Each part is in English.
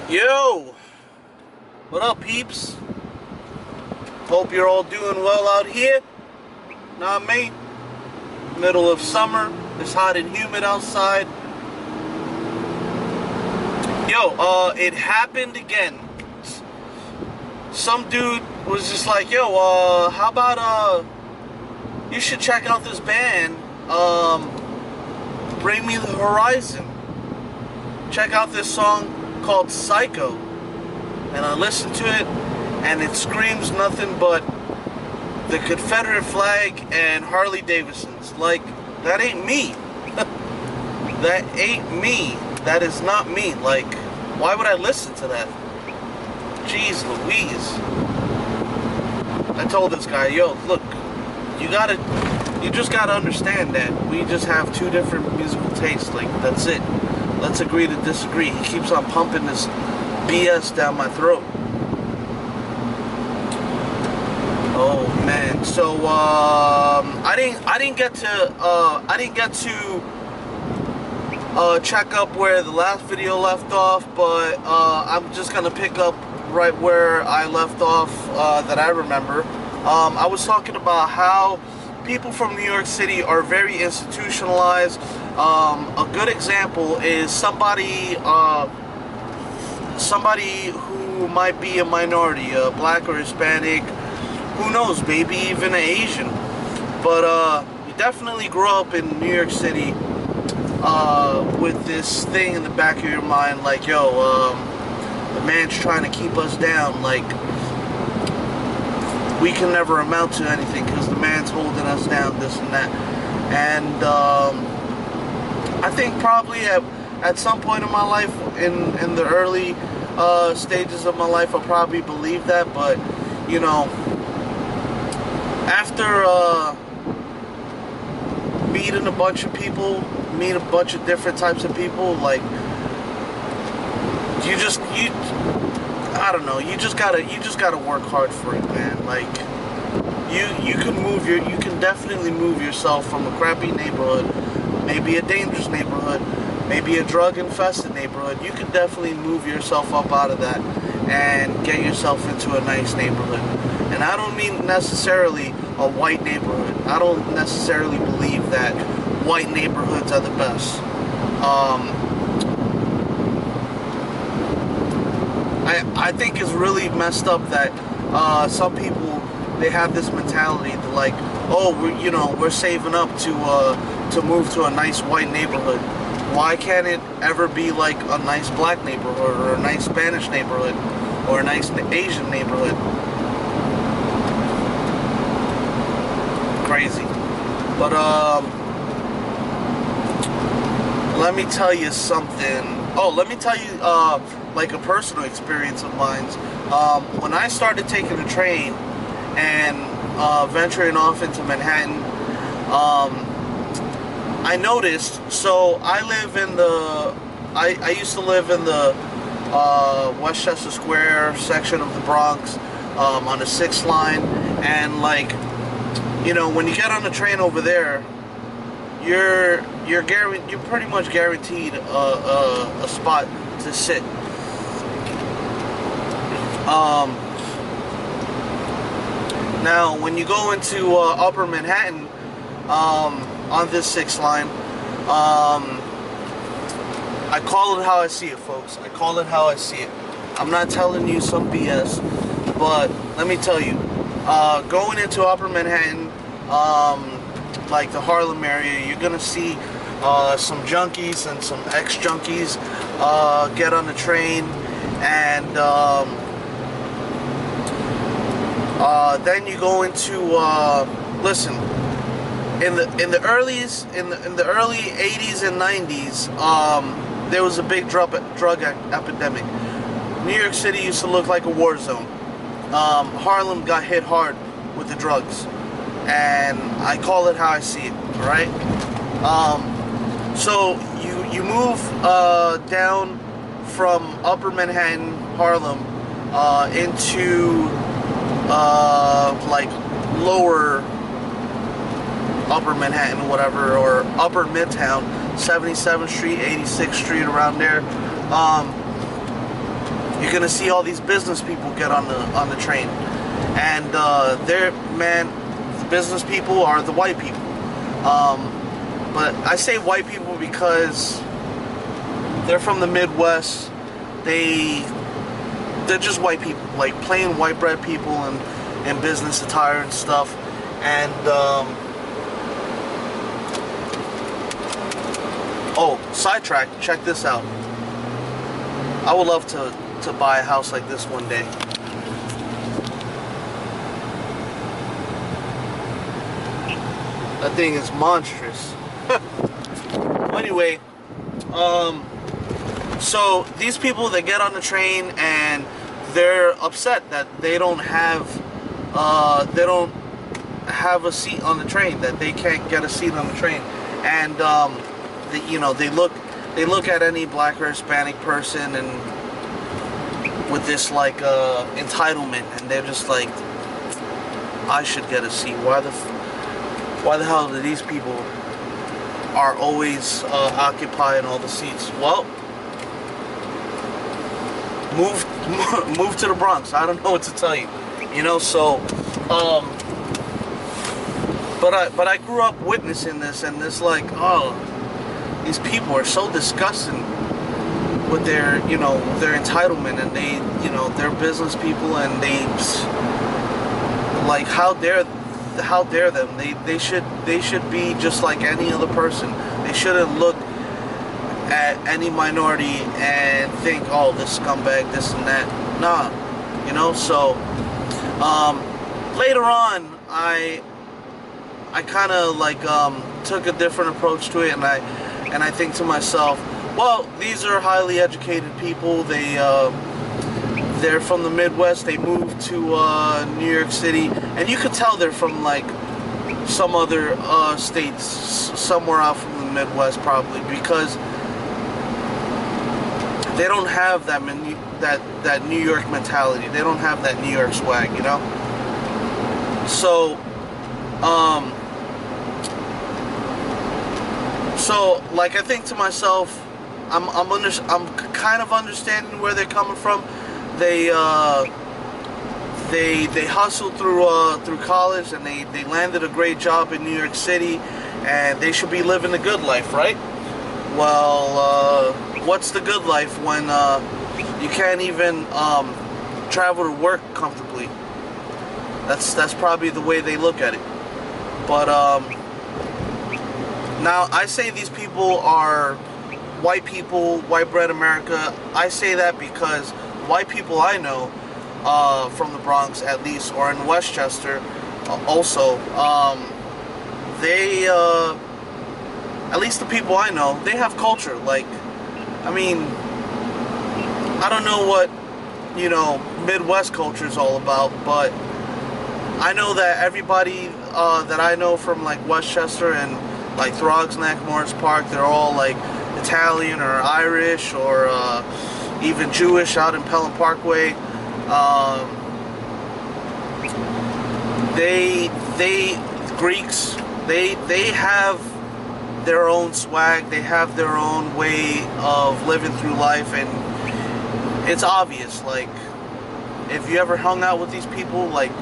Yo, what up, peeps? Hope you're all doing well out here. Nah, me. Middle of summer. It's hot and humid outside. Yo, it happened again. Some dude was just like, yo, how about, you should check out this band, Bring Me the Horizon. Check out this song called Psycho. And I listened to it, and it screams nothing but the Confederate flag and Harley Davidsons. Like, that ain't me. That ain't me. That is not me. Like, why would I listen to that? Jeez Louise. I told this guy, yo, look, you just gotta understand that we just have two different musical tastes. Like, that's it. Let's agree to disagree. He keeps on pumping this BS down my throat. Oh man. So I didn't get to check up where the last video left off, but I'm just gonna pick up right where I left off that I remember. I was talking about how people from New York City are very institutionalized. A good example is somebody who might be a minority, black or Hispanic, who knows, maybe even an Asian. But you definitely grew up in New York City with this thing in the back of your mind, like, yo, the man's trying to keep us down, like, we can never amount to anything because the man's holding us down, this and that. And I think probably at some point in my life, in the early stages of my life, I probably believed that. But, you know, after meeting a bunch of people, meet a bunch of different types of people, like, I don't know, you just gotta work hard for it, man. Like, you can definitely move yourself from a crappy neighborhood, maybe a dangerous neighborhood, maybe a drug-infested neighborhood. You can definitely move yourself up out of that and get yourself into a nice neighborhood. And I don't mean necessarily a white neighborhood. I don't necessarily believe that white neighborhoods are the best. I think it's really messed up that some people, they have this mentality that, like, oh, we're saving up to move to a nice white neighborhood. Why can't it ever be like a nice black neighborhood, or a nice Spanish neighborhood, or a nice Asian neighborhood? Crazy. But let me tell you something. Oh, let me tell you like a personal experience of mine. When I started taking the train and venturing off into Manhattan, I noticed, so I used to live in the Westchester Square section of the Bronx, on the 6th line, and, like, you know, when you get on the train over there, you're pretty much guaranteed a spot to sit. Now, when you go into Upper Manhattan, on this 6th line, I call it how I see it, folks. I call it how I see it. I'm not telling you some BS, but let me tell you, going into Upper Manhattan, like the Harlem area, you're gonna see some junkies and some ex-junkies get on the train, and then you go into listen, in the early 80s and 90s, there was a big drug epidemic. New York City used to look like a war zone. Harlem got hit hard with the drugs, and I call it how I see it. All right. So you move down from Upper Manhattan, Harlem, into like lower Upper Manhattan, whatever, or Upper Midtown, 77th Street, 86th Street, around there. you're gonna see all these business people get on the train, and the business people are the white people. But I say white people because they're from the Midwest. They're just white people, like plain white bread people in business attire and stuff. And oh, sidetrack, check this out. I would love to buy a house like this one day. That thing is monstrous. Anyway, so these people that get on the train and they're upset that they don't have a seat on the train, that they can't get a seat on the train, and they look at any black or Hispanic person and with this like entitlement, and they're just like, I should get a seat. Why the hell do these people are always occupying all the seats? Well, move to the Bronx. I don't know what to tell you. So but I grew up witnessing this, and it's like, oh, these people are so disgusting with their entitlement, and they're business people, and they, like, how dare them? They should be just like any other person. They shouldn't look at any minority and think, oh, this scumbag, this and that. Nah, so later on I kind of like took a different approach to it, and I think to myself, well, these are highly educated people. They're from the Midwest. They moved to New York City, and you could tell they're from like some other states, somewhere out from the Midwest, probably, because they don't have that New York mentality. They don't have that New York swag, So like, I think to myself, I'm kind of understanding where they're coming from. They hustled through college, and they landed a great job in New York City, and they should be living the good life, right? Well, what's the good life when you can't even travel to work comfortably? That's probably the way they look at it. But now I say these people are white people, white bread America. I say that because white people I know from the Bronx, at least, or in Westchester also, they at least the people I know, they have culture. Like, I mean, I don't know what Midwest culture is all about, but I know that everybody that I know from like Westchester and like Throgs Neck, Morris Park, they're all like Italian or Irish or even Jewish out in Pelham Parkway. Greeks, they have their own swag, they have their own way of living through life, and it's obvious. Like, if you ever hung out with these people, like,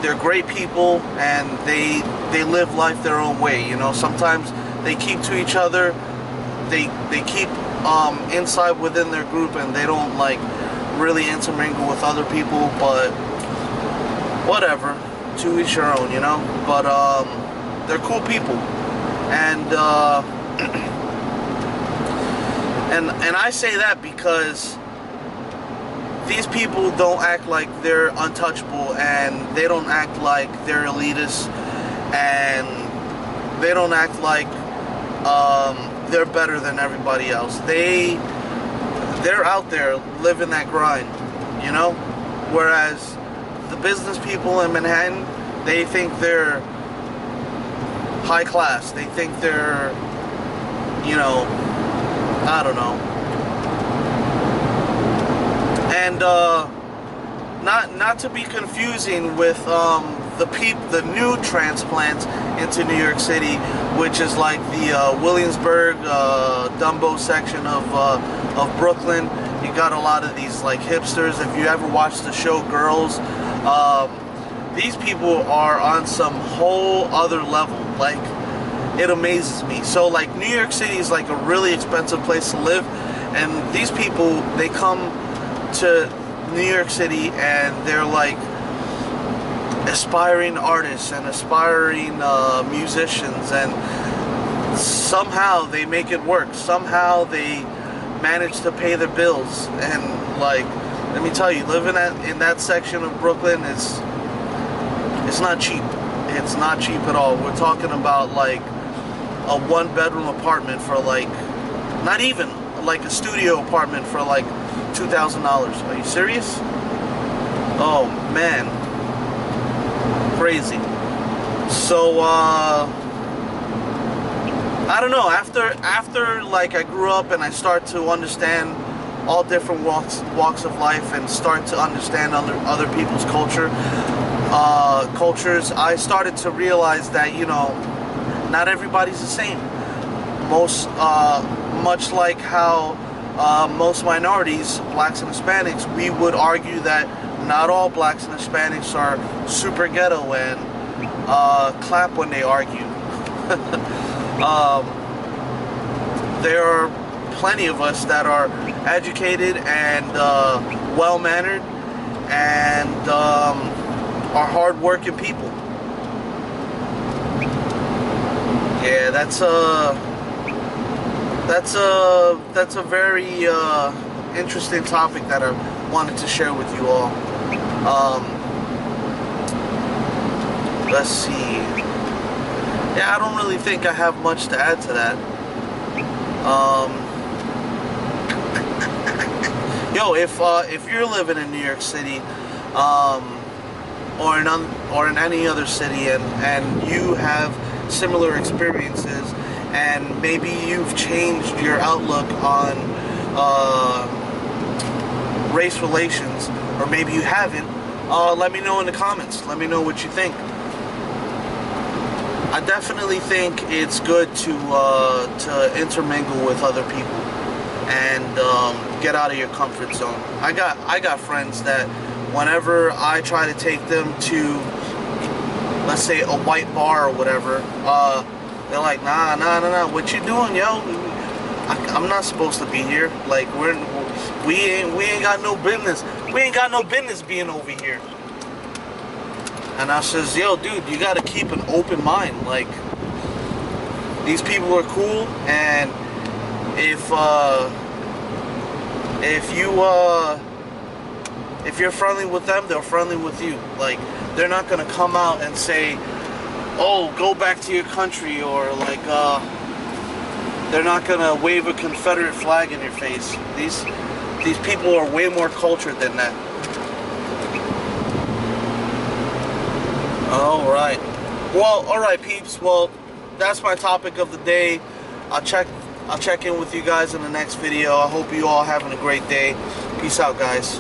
they're great people, and they live life their own way. Sometimes they keep to each other, they keep inside within their group, and they don't like really intermingle with other people, but whatever, to each your own, but they're cool people, and and I say that because these people don't act like they're untouchable, and they don't act like they're elitist, and they don't act like they're better than everybody else. They're out there living that grind, whereas the business people in Manhattan, they think they're high class. They think they're, I don't know. And not to be confusing with the new transplants into New York City, which is like the Williamsburg, Dumbo section of Brooklyn. You got a lot of these like hipsters. If you ever watched the show Girls, these people are on some whole other level. Like, it amazes me. So like New York City is like a really expensive place to live, and these people, they come to New York City and they're like aspiring artists and aspiring musicians, and somehow they make it work. Somehow they manage to pay their bills. And like, let me tell you, living in that section of Brooklyn is, it's not cheap. It's not cheap at all. We're talking about like a 1-bedroom apartment for like, not even like a studio apartment for like $2,000. Are you serious? Oh man, crazy. So I don't know, after like I grew up and I start to understand all different walks of life and start to understand other people's cultures, I started to realize that, you know, not everybody's the same. Much like how most minorities, blacks and Hispanics, we would argue that not all blacks and Hispanics are super ghetto and clap when they argue. There are plenty of us that are educated and well-mannered and are hard-working people. Yeah, that's a very interesting topic that I wanted to share with you all. Let's see. Yeah, I don't really think I have much to add to that. Yo, if you're living in New York City, or in any other city, and you have similar experiences, and maybe you've changed your outlook on race relations, or maybe you haven't, let me know in the comments. Let me know what you think. I definitely think it's good to intermingle with other people and get out of your comfort zone. I got friends that whenever I try to take them to, let's say, a white bar or whatever, they're like, nah, what you doing, yo? I'm not supposed to be here. Like, we ain't got no business. We ain't got no business being over here. And I says, yo, dude, you gotta keep an open mind. Like, these people are cool, and if you're friendly with them, they're friendly with you. Like, they're not gonna come out and say, oh, go back to your country, or like, they're not gonna wave a Confederate flag in your face. These people are way more cultured than that. Alright. Well, alright, peeps. Well, that's my topic of the day. I'll check in with you guys in the next video. I hope you all having a great day. Peace out, guys.